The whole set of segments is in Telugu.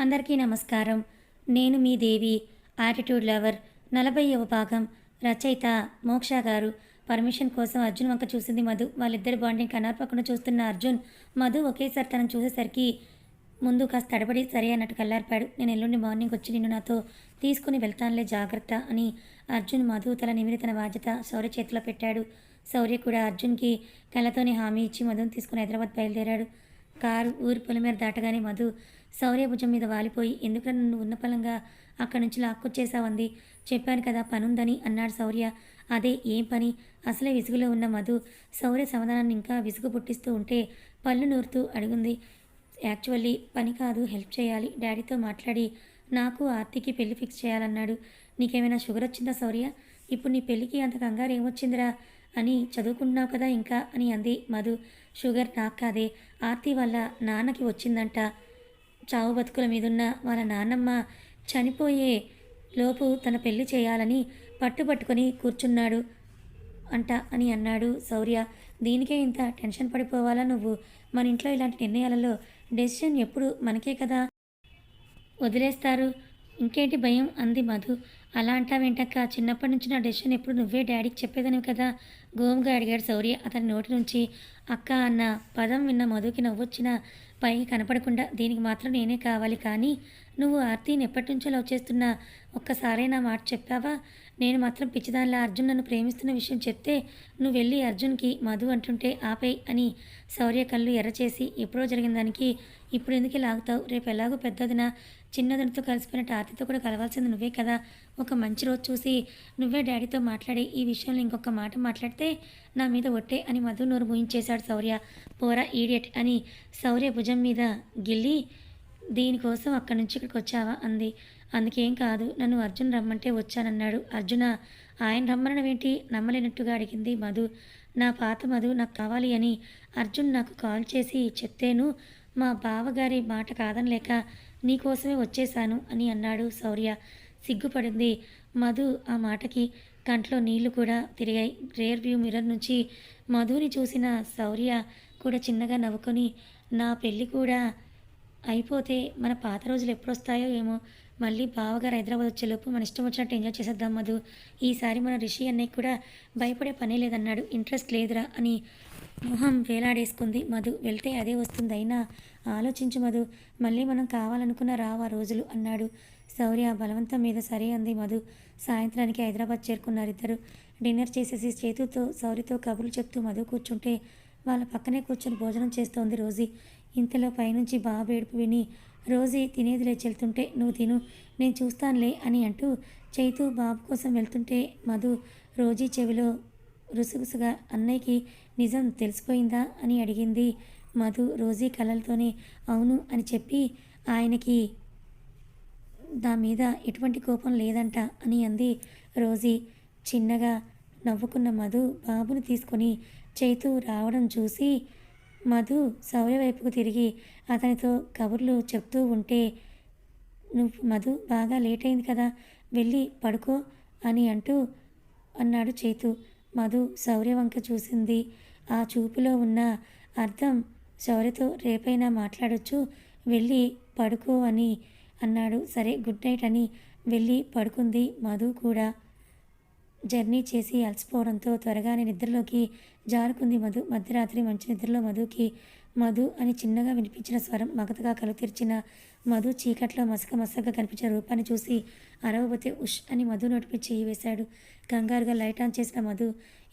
అందరికీ నమస్కారం. నేను మీ దేవి. యాటిట్యూడ్ లవర్ 40వ భాగం. రచయిత మోక్ష గారు. పర్మిషన్ కోసం అర్జున్ వంక చూసింది మధు. వాళ్ళిద్దరి బాండింగ్ కన్నార్పకుండా చూస్తున్న అర్జున్ మధు ఒకేసారి తనను చూసేసరికి ముందు కాస్త తడబడి సరే అన్నట్టు కల్లార్పాడు. నేను ఎల్లుండి మార్నింగ్ వచ్చి నిన్ను నాతో తీసుకుని వెళ్తానులే జాగ్రత్త అని అర్జున్ మధు తల నిమిరి తన బాధ్యత శౌర్య చేతిలో పెట్టాడు. శౌర్య కూడా అర్జున్కి కళ్ళతోని హామీ ఇచ్చి మధుని తీసుకుని హైదరాబాద్ బయలుదేరాడు. కారు ఊరి పొలిమేర దాటగానే మధు శౌర్య భుజం మీద వాలిపోయి ఎందుకని నన్ను ఉన్నపలంగా అక్కడి నుంచి లాక్కొచ్చేసావంది. చెప్పాను కదా పనుందని అన్నాడు శౌర్య. అదే ఏం పని? అసలే విసుగులో ఉన్న మధు శౌర్య సమాధానాన్ని ఇంకా విసుగు పుట్టిస్తూ ఉంటే పళ్ళు నూరుతూ అడిగింది. యాక్చువల్లీ పని కాదు, హెల్ప్ చేయాలి. డాడీతో మాట్లాడి నాకు ఆర్తికి పెళ్లి ఫిక్స్ చేయాలన్నాడు. నీకేమైనా షుగర్ వచ్చిందా శౌర్య? ఇప్పుడు నీ పెళ్ళికి అంత కంగారు ఏమొచ్చిందిరా అని చదువుకుంటున్నావు కదా ఇంకా అని అంది మధు. షుగర్ నాకు కాదే, ఆర్తి వాళ్ళ నాన్నకి వచ్చిందంట. చావు బతుకుల మీదున్న వాళ్ళ నాన్నమ్మ చనిపోయే లోపు తన పెళ్లి చేయాలని పట్టుబట్టుకొని కూర్చున్నాడు అంట అని అన్నాడు శౌర్య. దీనికే ఇంత టెన్షన్ పడిపోవాలా నువ్వు? మన ఇంట్లో ఇలాంటి నిర్ణయాలలో డెసిషన్ ఎప్పుడు మనకే కదా వదిలేస్తారు. ఇంకేంటి భయం అంది మధు. అలా అంటావేంటక్క? చిన్నప్పటి నుంచి నా డెసిషన్ ఎప్పుడు నువ్వే డాడీకి చెప్పేదానివి కదా గోముగా అడిగాడు శౌర్య అతని నోటి నుంచి. అక్క అన్న పదం విన్న మధుకి నవ్వొచ్చిన పైకి కనపడకుండా దీనికి మాత్రం నేనే కావాలి, కానీ నువ్వు ఆర్తిని ఎప్పటి నుంచో లవ్ చేస్తున్నా ఒక్కసారే నా మాట చెప్పావా? నేను మాత్రం పిచ్చిదానిలా అర్జున్ నన్ను ప్రేమిస్తున్న విషయం చెప్తే నువ్వు వెళ్ళి అర్జున్కి మధు అంటుంటే ఆపేయ్ అని శౌర్య కళ్ళు ఎర్రచేసి ఎప్పుడో జరిగిన దానికి ఇప్పుడు ఎందుకు లాగుతావు? రేపు ఎలాగో పెద్దదిన చిన్నదనితో కలిసిపోయినట్టు ఆర్తితో కూడా కలవాల్సింది నువ్వే కదా. ఒక మంచి రోజు చూసి నువ్వే డాడీతో మాట్లాడి ఈ విషయంలో ఇంకొక మాట మాట్లాడితే నా మీద ఒట్టే అని మధు నోరు మూయించేశాడు శౌర్య. పోరా ఈడియట్ అని శౌర్య భుజం మీద గిల్లి దీనికోసం అక్కడి నుంచి ఇక్కడికి వచ్చావా అంది. అందుకేం కాదు, నన్ను అర్జున్ రమ్మంటే వచ్చానన్నాడు. అర్జున ఆయన రమ్మనవేంటి? నమ్మలేనట్టుగా అడిగింది మధు. నా పాత మధు నాకు కావాలి అని అర్జున్ నాకు కాల్ చేసి చెప్తేను మా బావగారి మాట కాదనలేక నీకోసమే వచ్చేశాను అని అన్నాడు శౌర్య. సిగ్గుపడింది మధు ఆ మాటకి. కంట్లో నీళ్లు కూడా తిరిగాయి. రేర్ వ్యూ మిర్రర్ నుంచి మధుని చూసిన శౌర్య కూడా చిన్నగా నవ్వుకొని నా పెళ్ళి కూడా అయిపోతే మన పాత రోజులు ఎప్పుడొస్తాయో ఏమో, మళ్ళీ బావగారు హైదరాబాద్ వచ్చేలోపు మన ఇష్టం వచ్చినట్టు ఎంజాయ్ చేసేద్దాం మధు. ఈసారి మన రిషి అన్నయ్య కూడా భయపడే పనే లేదన్నాడు. ఇంట్రెస్ట్ లేదురా అని మొహం వేలాడేసుకుంది మధు. వెళ్తే అదే వస్తుంది, అయినా ఆలోచించు మధు, మళ్ళీ మనం కావాలనుకున్న రావు ఆ రోజులు అన్నాడు శౌర్య బలవంతం మీద. సరే అంది మధు. సాయంత్రానికి హైదరాబాద్ చేరుకున్నారు ఇద్దరు. డిన్నర్ చేసేసి చేతుతో శౌర్యతో కబుర్లు చెప్తూ మధు కూర్చుంటే వాళ్ళ పక్కనే కూర్చొని భోజనం చేస్తోంది రోజీ. ఇంతలో పైనుంచి బాబు ఏడుపు విని రోజీ తినేది లేచెళ్తుంటే నువ్వు తిను నేను చూస్తానులే అని అంటూ చైతు బాబు కోసం వెళ్తుంటే మధు రోజీ చెవిలో రుసరుసగా అన్నయ్యకి నిజం తెలిసిపోయిందా అని అడిగింది మధు. రోజీ కళ్ళలతోనే అవును అని చెప్పి ఆయనకి దా మీద ఎటువంటి కోపం లేదంట అని అంది రోజీ. చిన్నగా నవ్వుకున్న మధు బాబుని తీసుకొని చైతు రావడం చూసి మధు శౌర్య వైపుకు తిరిగి అతనితో కబుర్లు చెప్తూ ఉంటే నువ్వు మధు బాగా లేట్ అయింది కదా వెళ్ళి పడుకో అని అన్నాడు చైతు. మధు శౌర్య వంక చూసింది. ఆ చూపులో ఉన్న అర్థం శౌర్యతో రేపైనా మాట్లాడొచ్చు, వెళ్ళి పడుకో అని అన్నాడు. సరే గుడ్ నైట్ అని వెళ్ళి పడుకుంది మధు కూడా. జర్నీ చేసి అలసిపోవడంతో త్వరగానే నిద్రలోకి జారుకుంది మధు. మధ్యరాత్రి మంచి నిద్రలో మధుకి మధు అని చిన్నగా వినిపించిన స్వరం మగతగా కలు తెరిచిన మధు చీకట్లో మసకగా కనిపించిన రూపాన్ని చూసి అరవబోతే ఉష్ అని మధు నోటిపై చేయి వేశాడు. కంగారుగా లైట్ ఆన్ చేసిన మధు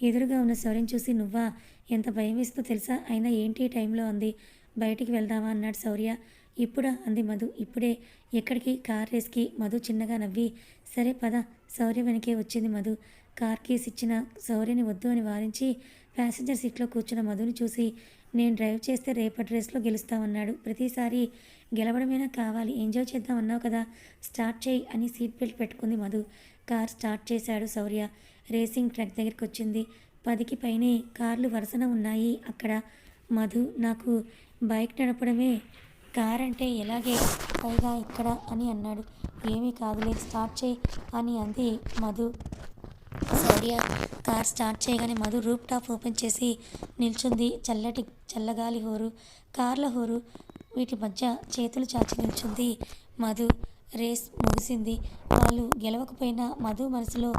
ఎదురుగా ఉన్న శౌర్యం చూసి నువ్వా, ఎంత భయం వేస్తుందో తెలుసా, అయినా ఏంటి ఈ టైంలో అంది. బయటికి వెళ్దామా అన్నాడు శౌర్య. ఇప్పుడా అంది మధు. ఇప్పుడే ఎక్కడికి? కార్ రేస్కి. మధు చిన్నగా నవ్వి సరే పద. శౌర్య వెనకే వచ్చింది మధు. కార్ కీస్ ఇచ్చిన శౌర్యని వద్దు అని వారించి ప్యాసింజర్ సీట్లో కూర్చున్న మధుని చూసి నేను డ్రైవ్ చేస్తే రేపటి రేస్లో గెలుస్తామన్నాడు. ప్రతిసారి గెలవడమేనా కావాలి, ఎంజాయ్ చేద్దామన్నావు కదా, స్టార్ట్ చేయి అని సీట్ బెల్ట్ పెట్టుకుంది మధు. కార్ స్టార్ట్ చేశాడు శౌర్య. రేసింగ్ ట్రాక్ దగ్గరికి వచ్చింది. 10కి పైనే కార్లు వరుసన ఉన్నాయి అక్కడ. మధు నాకు బైక్ నడపడమే, కార్ అంటే ఎలాగే, పైగా ఇక్కడ అని అన్నాడు. ఏమీ కాదులే స్టార్ట్ చేయి అని అంది మధు. శౌర్య కార్ స్టార్ట్ చేయగానే మధు రూప్ టాప్ ఓపెన్ చేసి నిల్చుంది. చల్లగాలి హోరు, కార్ల హోరు వీటి మధ్య చేతులు చాచి నిల్చుంది మధు. రేస్ ముగిసింది. వాళ్ళు గెలవకపోయినా మధు మనసులో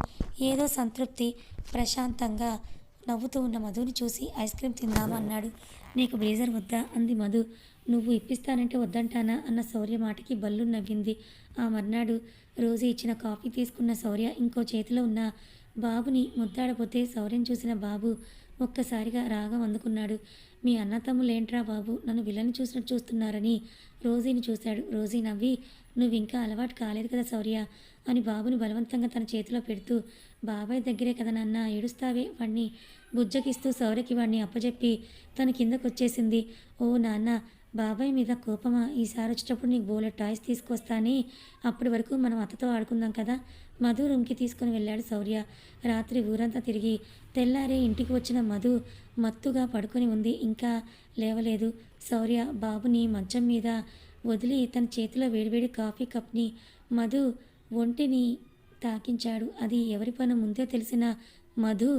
ఏదో సంతృప్తి. ప్రశాంతంగా నవ్వుతూ ఉన్న మధుని చూసి ఐస్ క్రీమ్ తిందామా అన్నాడు. నీకు బ్లేజర్ వద్దా అంది మధు. నువ్వు ఇప్పిస్తానంటే వద్దంటానా అన్న శౌర్య మాటకి బల్లు నవ్వింది. ఆ మర్నాడు రోజు ఇచ్చిన కాఫీ తీసుకున్న శౌర్య ఇంకో చేతిలో ఉన్న బాబుని ముద్దాడపోతే శౌర్యం చూసిన బాబు ఒక్కసారిగా రాగం అందుకున్నాడు. మీ అన్న తమ్ముళ్ళేంట్రా బాబు నన్ను విలని చూసినట్టు చూస్తున్నారని రోజీని చూశాడు. రోజీ నవ్వి నువ్వు ఇంకా అలవాటు కాలేదు కదా శౌర్య అని బాబుని బలవంతంగా తన చేతిలో పెడుతూ బాబాయ్ దగ్గరే కదా నాన్న ఏడుస్తావే వాణ్ణి బుజ్జగిస్తూ శౌర్యకి వాణ్ణి అప్పచెప్పి తన కిందకొచ్చేసింది. ఓ నాన్న బాబాయ్ మీద కోపమా? ఈసారి వచ్చేటప్పుడు నీకు బోలెడ్ టాయ్స్ తీసుకొస్తానే, అప్పటి వరకు మనం అత్తతో ఆడుకుందాం కదా. మధు రూమ్కి తీసుకుని వెళ్ళాడు శౌర్య. రాత్రి ఊరంతా తిరిగి తెల్లారే ఇంటికి వచ్చిన మధు మత్తుగా పడుకొని ఉంది. ఇంకా లేవలేదు. శౌర్య బాబుని మంచం మీద వదిలి తన చేతిలో వేడివేడి కాఫీ కప్ని మధు ఒంటిని తాకించాడు. అది ఎవరి పని ముందే తెలిసిన మధు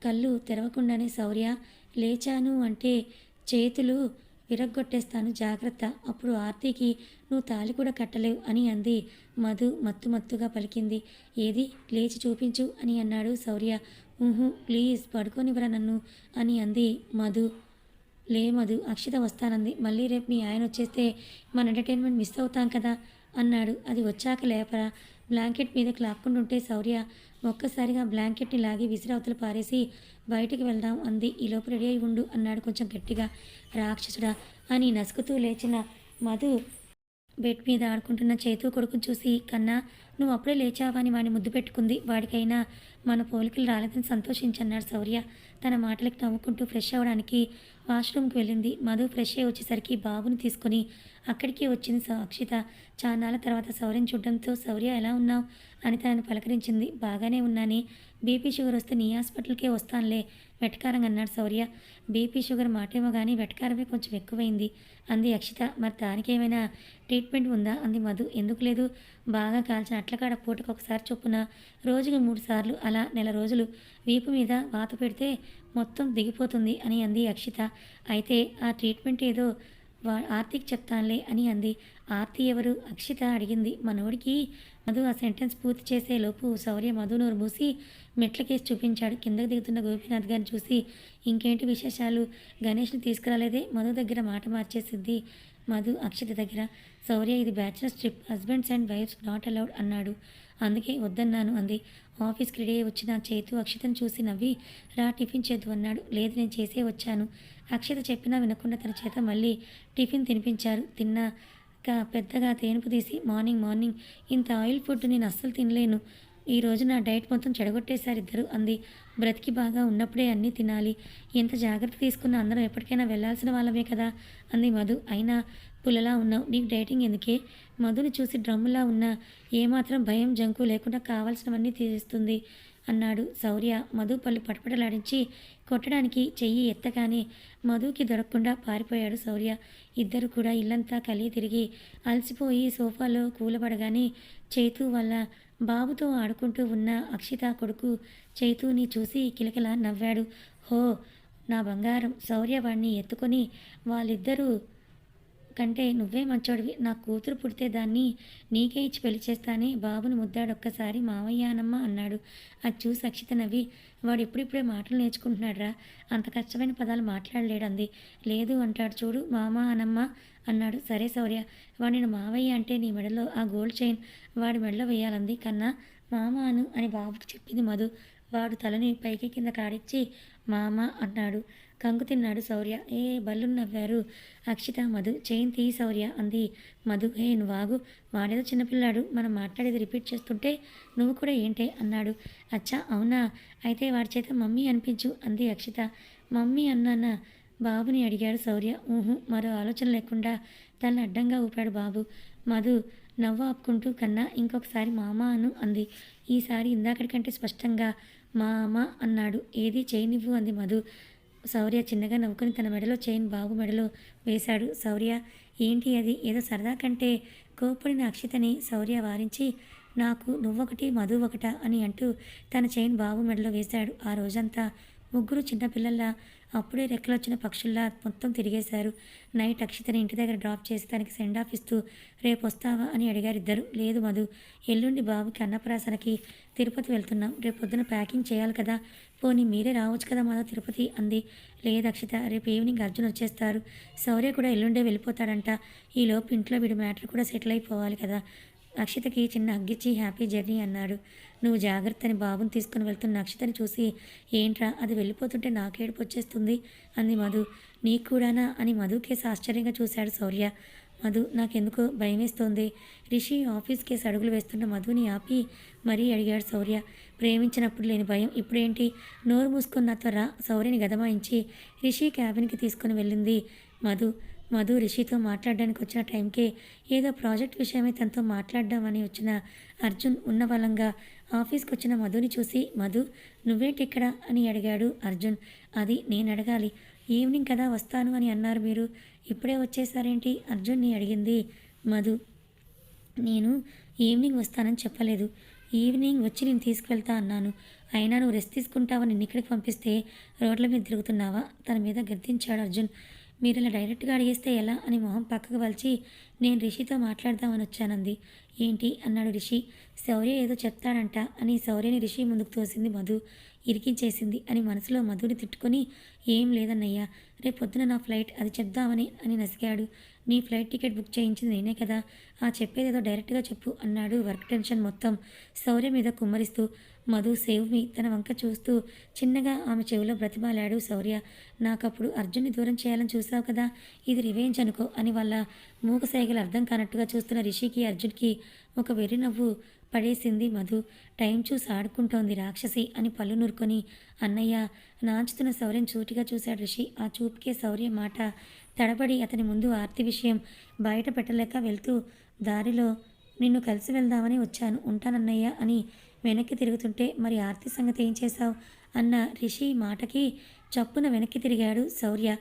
కళ్ళు తెరవకుండానే శౌర్య లేచాను అంటే చేతులు విరగ్గొట్టేస్తాను జాగ్రత్త, అప్పుడు ఆర్తికి నువ్వు తాళి కూడా కట్టలేవు అని అంది మధు. మత్తుగా పలికింది. ఏది లేచి చూపించు అని అన్నాడు శౌర్య. ప్లీజ్ పడుకోనివ్వరా నన్ను అని అంది మధు. లే మధు, అక్షిత వస్తానంది. మళ్ళీ రేపు మీ ఆయన వచ్చేస్తే మన ఎంటర్టైన్మెంట్ మిస్ అవుతాం కదా అన్నాడు. అది వచ్చాక లేపరా. బ్లాంకెట్ మీద క్లాక్కుంటుంటే శౌర్య ఒక్కసారిగా బ్లాంకెట్ని లాగి విసిరవతలు పారేసి బయటికి వెళ్దాం అంది. ఈలోపు రెడీ అయి ఉండు అన్నాడు కొంచెం గట్టిగా. రాక్షసుడా అని నసుకుతూ లేచిన మధు బెడ్ మీద ఆడుకుంటున్న చేతు కొడుకుని చూసి కన్నా నువ్వు అప్పుడే లేచావా అని వాడిని ముద్దు పెట్టుకుంది. వాడికైనా మన పోలికలు రాలేదని సంతోషించన్నాడు శౌర్య. తన మాటలకి నవ్వుకుంటూ ఫ్రెష్ అవ్వడానికి వాష్రూమ్కి వెళ్ళింది. మధు ఫ్రెష్ అయ్యి వచ్చేసరికి బాబుని తీసుకొని అక్కడికి వచ్చింది అక్షిత. చాన్నాళ్ళ తర్వాత శౌర్యం చూడడంతో శౌర్య ఎలా ఉన్నావు అని తనని పలకరించింది. బాగానే ఉన్నానే, బీపీ షుగర్ వస్తే నీ హాస్పిటల్కే వస్తానులే వెటకారంగా అన్నాడు శౌర్య. బీపీ షుగర్ మాటేమో కానీ వెటకారమే కొంచెం ఎక్కువైంది అంది అక్షిత. మరి దానికి ఏమైనా ట్రీట్మెంట్ ఉందా అంది మధు. ఎందుకు లేదు, బాగా కాల్చిన అట్లకాడ పూటకు ఒకసారి చొప్పున రోజుకి 3 సార్లు అలా నెల రోజులు వీపు మీద వాత పెడితే మొత్తం దిగిపోతుంది అని అంది అక్షిత. అయితే ఆ ట్రీట్మెంట్ ఏదో ఆర్తికి చెప్తానులే అని అంది. ఆర్తి ఎవరు అక్షిత అడిగింది. మనోడికి. మధు ఆ సెంటెన్స్ పూర్తి చేసేలోపు శౌర్య మధు నోరు మూసి మెట్లకేసి చూపించాడు. కిందకు దిగుతున్న గోపీనాథ్ గారిని చూసి ఇంకేంటి విశేషాలు, గణేష్ని తీసుకురాలేదే మధు దగ్గర మాట మార్చేసింది మధు అక్షిత దగ్గర. శౌర్య ఇది bachelors trip, husbands and wives not allowed అన్నాడు. అందుకే వద్దన్నాను అంది. ఆఫీస్కి రెడీ అయ్యి వచ్చిన చేతు అక్షితను చూసి నవ్వి రా టిఫిన్ చేద్దు అన్నాడు. లేదు నేను చేసే వచ్చాను. అక్షిత చెప్పినా వినకుండా తన చేత మళ్ళీ టిఫిన్ తినిపించారు. తిన్నాక పెద్దగా తేనుపు తీసి మార్నింగ్ ఇంత ఆయిల్ ఫుడ్ నేను అస్సలు తినలేను, ఈరోజు నా డైట్ మొత్తం చెడగొట్టేశారు ఇద్దరు అంది. బ్రతికి బాగా ఉన్నప్పుడే అన్నీ తినాలి, ఎంత జాగ్రత్త తీసుకున్నా అందరం ఎప్పటికైనా వెళ్లాల్సిన వాళ్ళమే కదా అంది మధు. అయినా పుల్లలా ఉన్నావు, నీకు డైటింగ్ ఎందుకే? మధుని చూసి డ్రమ్ములా ఉన్నా ఏమాత్రం భయం జంకు లేకుండా కావాల్సినవన్నీ తీరుస్తుంది అన్నాడు శౌర్య. మధు పళ్ళు పటపటలాడించి కొట్టడానికి చెయ్యి ఎత్తగానే మధుకి దొరకకుండా పారిపోయాడు శౌర్య. ఇద్దరు కూడా ఇల్లంతా కలిగి తిరిగి అలసిపోయి సోఫాలో కూలబడగానే చైతు వాళ్ళ బాబుతో ఆడుకుంటూ ఉన్న అక్షిత కొడుకు చైతుని చూసి కిలకిలా నవ్వాడు. హో నా బంగారం. శౌర్య వాడిని ఎత్తుకొని వాళ్ళిద్దరూ కంటే నువ్వే మంచోడివి, నా కూతురు పుడితే దాన్ని నీకే ఇచ్చి పెళ్లి చేస్తానే బాబుని ముద్దాడొక్కసారి మావయ్యానమ్మ అన్నాడు. అది చూసి అక్షిత నవ్వి వాడు ఇప్పుడిప్పుడే మాటలు నేర్చుకుంటున్నాడురా, అంత కష్టమైన పదాలు మాట్లాడలేడంది. లేదు అంటాడు చూడు మామ అనమ్మ అన్నాడు. సరే శౌర్య, వాడిని మావయ్య అంటే నీ మెడలో ఆ గోల్డ్ చైన్ వాడి మెడలో వేయాలంది. కన్నా మామ అను అని బాబుకి చెప్పింది మధు. వాడు తలని పైకి కింద కాడిచ్చి మామ అన్నాడు. కంగు తిన్నాడు శౌర్య. బల్లు నవ్వారు అక్షిత మధు. చైన్ తీ శౌర్య అంది మధు. నువ్వాగు, వాడేదో చిన్నపిల్లాడు, మనం మాట్లాడేది రిపీట్ చేస్తుంటే నువ్వు కూడా ఏంటే అన్నాడు. అచ్చా అవునా, అయితే వాడి చేత మమ్మీ అనిపించు అంది అక్షిత. మమ్మీ అన్నానా బాబుని అడిగాడు శౌర్య. మరో ఆలోచన లేకుండా తనని అడ్డంగా ఊపాడు బాబు. మధు నవ్వు ఆపుకుంటూ కన్నా ఇంకొకసారి మామ అను అంది. ఈసారి ఇందాకటికంటే స్పష్టంగా మామ అన్నాడు. ఏది చైన్ ఇవ్వు అంది మధు. శౌర్య చిన్నగా నవ్వుకుని తన మెడలో చైన్ బాబు మెడలో వేశాడు. శౌర్య ఏంటి అది? ఏదో సరదా కంటే కోపడిన అక్షితని శౌర్య వారించి నాకు నువ్వొకటి మధు ఒకట అని అంటూ తన చైన్ బాబు మెడలో వేశాడు. ఆ రోజంతా ముగ్గురు చిన్నపిల్లల్లా అప్పుడే రెక్కలొచ్చిన పక్షుల్లా మొత్తం తిరిగేశారు. నైట్ అక్షితని ఇంటి దగ్గర డ్రాప్ చేసి తనకి సెండ్ ఆఫ్ ఇస్తూ రేపు వస్తావా అని అడిగారు ఇద్దరు. లేదు మధు, ఎల్లుండి బాబుకి అన్నప్రాసనకి తిరుపతి వెళ్తున్నాం. రేపు పొద్దున ప్యాకింగ్ చేయాలి కదా, పోనీ మీరే రావచ్చు కదా మాధవ్ తిరుపతి అంది. లేదు అక్షిత, రేపు ఈవినింగ్ అర్జున్ వచ్చేస్తారు. శౌర్య కూడా ఎల్లుండే వెళ్ళిపోతాడంట. ఈలోపు ఇంట్లో వీడి మ్యాటర్ కూడా సెటిల్ అయిపోవాలి కదా. అక్షితకి చిన్న హగ్గిచ్చి హ్యాపీ జర్నీ అన్నాడు. నువ్వు జాగ్రత్తని బాబుని తీసుకుని వెళ్తున్న అక్షితని చూసి ఏంట్రా అది వెళ్ళిపోతుంటే నాకు ఏడుపు వచ్చేస్తుంది అంది మధు. నీకు కూడానా అని మధుకేసి ఆశ్చర్యంగా చూశాడు శౌర్య. మధు, నాకెందుకో భయం వేస్తోంది. రిషి ఆఫీస్ కేసు అడుగులు వేస్తున్న మధుని ఆపి మరీ అడిగాడు శౌర్య. ప్రేమించినప్పుడు లేని భయం ఇప్పుడేంటి? నోరు మూసుకున్న త్వర శౌర్యని గదమాయించి రిషి క్యాబిన్కి తీసుకుని వెళ్ళింది మధు రిషితో మాట్లాడడానికి వచ్చిన టైంకే ఏదో ప్రాజెక్ట్ విషయమే తనతో మాట్లాడదామని వచ్చిన అర్జున్ ఉన్న బలంగా ఆఫీస్కి వచ్చిన మధుని చూసి మధు నువ్వేంటి ఇక్కడ అని అడిగాడు అర్జున్. అది నేను అడగాలి, ఈవినింగ్ కదా వస్తాను అని అన్నారు మీరు, ఇప్పుడే వచ్చేసారేంటి అర్జున్ని అడిగింది మధు. నేను ఈవినింగ్ వస్తానని చెప్పలేదు, ఈవినింగ్ వచ్చి నేను తీసుకువెళ్తా అన్నాను. అయినా నువ్వు రెస్ట్ తీసుకుంటావని నిన్ను ఇక్కడికి పంపిస్తే రోడ్ల మీద తిరుగుతున్నావా తన మీద గద్దించాడు అర్జున్. మీరు ఇలా డైరెక్ట్గా అడిగేస్తే ఎలా అని మొహం పక్కకు వలిచి నేను రిషితో మాట్లాడదామని వచ్చానంది. ఏంటి అన్నాడు రిషి. శౌర్య ఏదో చెప్తాడంట అని శౌర్యని రిషి ముందుకు తోసింది మధు. ఇరికించేసింది అని మనసులో మధుని తిట్టుకొని ఏం లేదన్నయ్యా, రేపొద్దున నా ఫ్లైట్ అది చెప్దామని అని నసిగాడు. నీ ఫ్లైట్ టికెట్ బుక్ చేయించింది నేనే కదా, ఆ చెప్పేదేదో డైరెక్ట్గా చెప్పు అన్నాడు వర్క్ టెన్షన్ మొత్తం శౌర్య మీద కుమ్మరిస్తూ. మధు సేవ్ మీ తన వంక చూస్తూ చిన్నగా ఆమె చెవిలో బ్రతిమాలాడు శౌర్య. నాకప్పుడు అర్జున్ని దూరం చేయాలని చూసావు కదా, ఇది రివెంజ్ అనుకో అని వాళ్ళ మూగ సైగలు అర్థం కానట్టుగా చూస్తున్న రిషికి అర్జున్కి ఒక వెర్రి నవ్వు పడేసింది మధు. టైం చూసి ఆడుకుంటోంది రాక్షసి అని పళ్ళు నూరుకొని అన్నయ్య నాంచుతున్న శౌర్యం చూటిగా చూశాడు రిషి. ఆ చూపుకే శౌర్య మాట తడబడి అతని ముందు ఆర్తి విషయం బయట పెట్టలేక వెళ్తూ దారిలో నిన్ను కలిసి వెళ్దామని వచ్చాను, ఉంటానన్నయ్య అని వెనక్కి తిరుగుతుంటే మరి ఆర్తి సంగతి ఏం చేశావు అన్న రిషి మాటకి చప్పున వెనక్కి తిరిగాడు శౌర్య.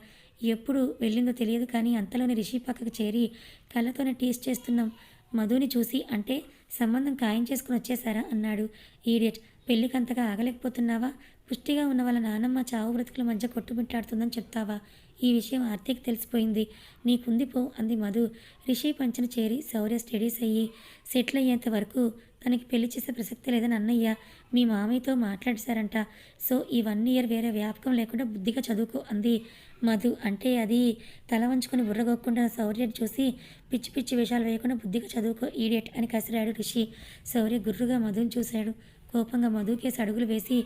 ఎప్పుడు వెళ్ళిందో తెలియదు కానీ అంతలోనే రిషి పక్కకు చేరి కళ్ళతోనే టీస్ చేస్తున్నాం మధుని చూసి. అంటే సంబంధం ఖాయం చేసుకుని వచ్చేసారా అన్నాడు. ఈడియట్, పెళ్ళికంతగా ఆగలేకపోతున్నావా? పుష్టిగా ఉన్న వాళ్ళ నానమ్మ చావు బ్రతుకుల మధ్య కొట్టుమిట్టాడుతుందని చెప్తావా? ఈ విషయం ఆర్తికి తెలిసిపోయింది, నీకుంది పో అంది మధు. రిషి పంచన చేరి శౌర్య స్టడీస్ అయ్యి సెటిల్ అయ్యేంత వరకు తనకి పెళ్లి చేసే ప్రసక్తి లేదని అన్నయ్య మీ మామయ్యతో మాట్లాడేశారంట. సో ఈ 1 ఇయర్ వేరే వ్యాపకం లేకుండా బుద్ధిగా చదువుకో అంది మధు. అంటే అది తల వంచుకొని బుర్రగొక్కుండా శౌర్యని చూసి పిచ్చి పిచ్చి వేషాలు వేయకుండా బుద్ధిగా చదువుకో ఈడియట్ అని కసిరాడు రిషి. శౌర్య గుర్రుగా మధుని చూశాడు. కోపంగా మధుకేసి అడుగులు వేసి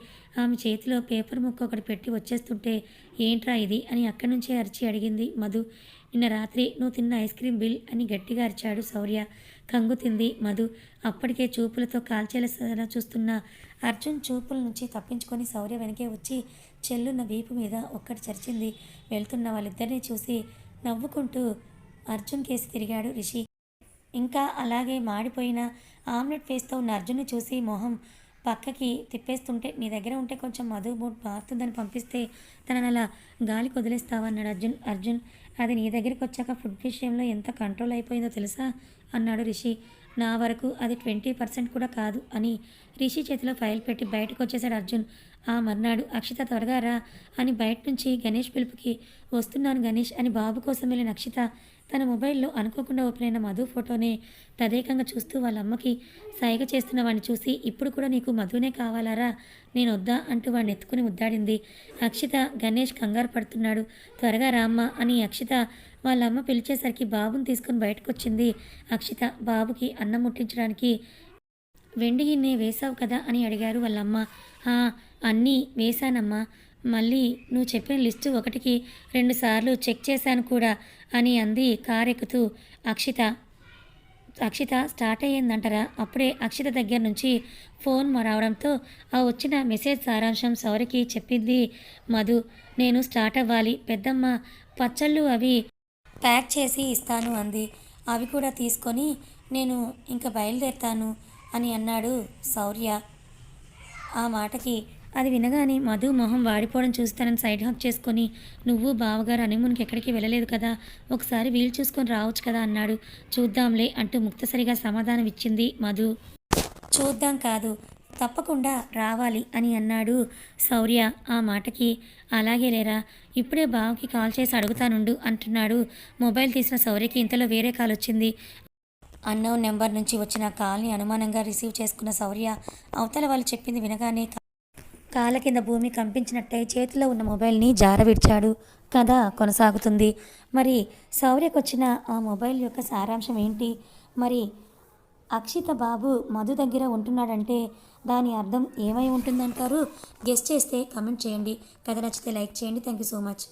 ఆమె చేతిలో పేపర్ ముక్క ఒకటి పెట్టి వచ్చేస్తుంటే ఏంట్రా ఇది అని అక్కడి నుంచే అరిచి అడిగింది మధు. నిన్న రాత్రి నువ్వు తిన్న ఐస్ క్రీమ్ బిల్ అని గట్టిగా అరిచాడు శౌర్య. కంగుతింది మధు. అప్పటికే చూపులతో కాల్చేలా చూస్తున్న అర్జున్ చూపుల నుంచి తప్పించుకొని శౌర్య వెనకే వచ్చి చెల్లున్న వీపు మీద ఒక్కటి చరిచింది. వెళ్తున్న వాళ్ళిద్దరినీ చూసి నవ్వుకుంటూ అర్జున్ కేసి తిరిగాడు రిషి. ఇంకా అలాగే మాడిపోయిన ఆమ్లెట్ ఫేస్తో ఉన్న అర్జున్ని చూసి మొహం పక్కకి తిప్పేస్తుంటే నీ దగ్గర ఉంటే కొంచెం మధు మూడ్ మారుతుందని పంపిస్తే తనని అలా గాలికి వదిలేస్తావన్నాడు అర్జున్. అది నీ దగ్గరికి వచ్చాక ఫుడ్ విషయంలో ఎంత కంట్రోల్ అయిపోయిందో తెలుసా అన్నాడు రిషి. నా వరకు అది 20% కూడా కాదు అని రిషి చేతిలో ఫైల్ పెట్టి బయటకు వచ్చేశాడు అర్జున్. ఆ మర్నాడు అక్షిత త్వరగా రా అని బయట నుంచి గణేష్ పిలుపుకి వస్తున్నాను గణేష్ అని బాబు కోసం వెళ్ళిన అక్షిత తన మొబైల్లో అనుకోకుండా ఓపెన్ అయిన మధు ఫోటోనే తదేకంగా చూస్తూ వాళ్ళ అమ్మకి సైగ చేస్తున్న వాడిని చూసి ఇప్పుడు కూడా నీకు మధునే కావాలారా, నేను వద్దా అంటూ వాడిని ఎత్తుకుని ముద్దాడింది అక్షిత. గణేష్ కంగారు పడుతున్నాడు. త్వరగా రామ్మ అని అక్షిత వాళ్ళ అమ్మ పిలిచేసరికి బాబుని తీసుకుని బయటకు వచ్చింది అక్షిత. బాబుకి అన్నం ముట్టించడానికి వెండి గిన్నె వేసావు కదా అని అడిగారు వాళ్ళమ్మ. అన్నీ వేశానమ్మా, మళ్ళీ నువ్వు చెప్పిన లిస్టు 1కి 2 సార్లు చెక్ చేశాను కూడా అని అంది కారెక్కుతూ అక్షిత. స్టార్ట్ అయ్యిందంటారా? అప్పుడే అక్షిత దగ్గర నుంచి ఫోన్ రావడంతో ఆ వచ్చిన మెసేజ్ సారాంశం శౌర్యకి చెప్పింది మధు. నేను స్టార్ట్ అవ్వాలి, పెద్దమ్మ పచ్చళ్ళు అవి ప్యాక్ చేసి ఇస్తాను అంది. అవి కూడా తీసుకొని నేను ఇంకా బయలుదేరుతాను అని అన్నాడు శౌర్య. ఆ మాటకి అది వినగానే మధు మొహం వాడిపోవడం చూస్తానని సైడ్ హక్ చేసుకొని నువ్వు బావగారు హనీమూన్కి ఎక్కడికి వెళ్ళలేదు కదా, ఒకసారి వీలు చూసుకొని రావచ్చు కదా అన్నాడు. చూద్దాంలే అంటూ ముక్తసరిగా సమాధానం ఇచ్చింది మధు. చూద్దాం కాదు, తప్పకుండా రావాలి అని అన్నాడు శౌర్య. ఆ మాటకి అలాగే లేరా, ఇప్పుడే బావకి కాల్ చేసి అడుగుతానుండు అంటున్నాడు. మొబైల్ తీసిన శౌర్యకి ఇంతలో వేరే కాల్ వచ్చింది. అన్నోన్ నెంబర్ నుంచి వచ్చిన కాల్ని అనుమానంగా రిసీవ్ చేసుకున్న శౌర్య అవతల వాళ్ళు చెప్పింది వినగానే కాళ్ళ కింద భూమి కంపించినట్టే చేతిలో ఉన్న మొబైల్ని జారవిడ్చాడు. కథ కొనసాగుతుంది. మరి శౌర్యకొచ్చిన ఆ మొబైల్ యొక్క సారాంశం ఏంటి? మరి అక్షిత బాబు మధు దగ్గర ఉంటున్నాడంటే దాని అర్థం ఏమై ఉంటుందంటారు? గెస్ చేస్తే కమెంట్ చేయండి. కథ నచ్చితే లైక్ చేయండి. Thank you so much.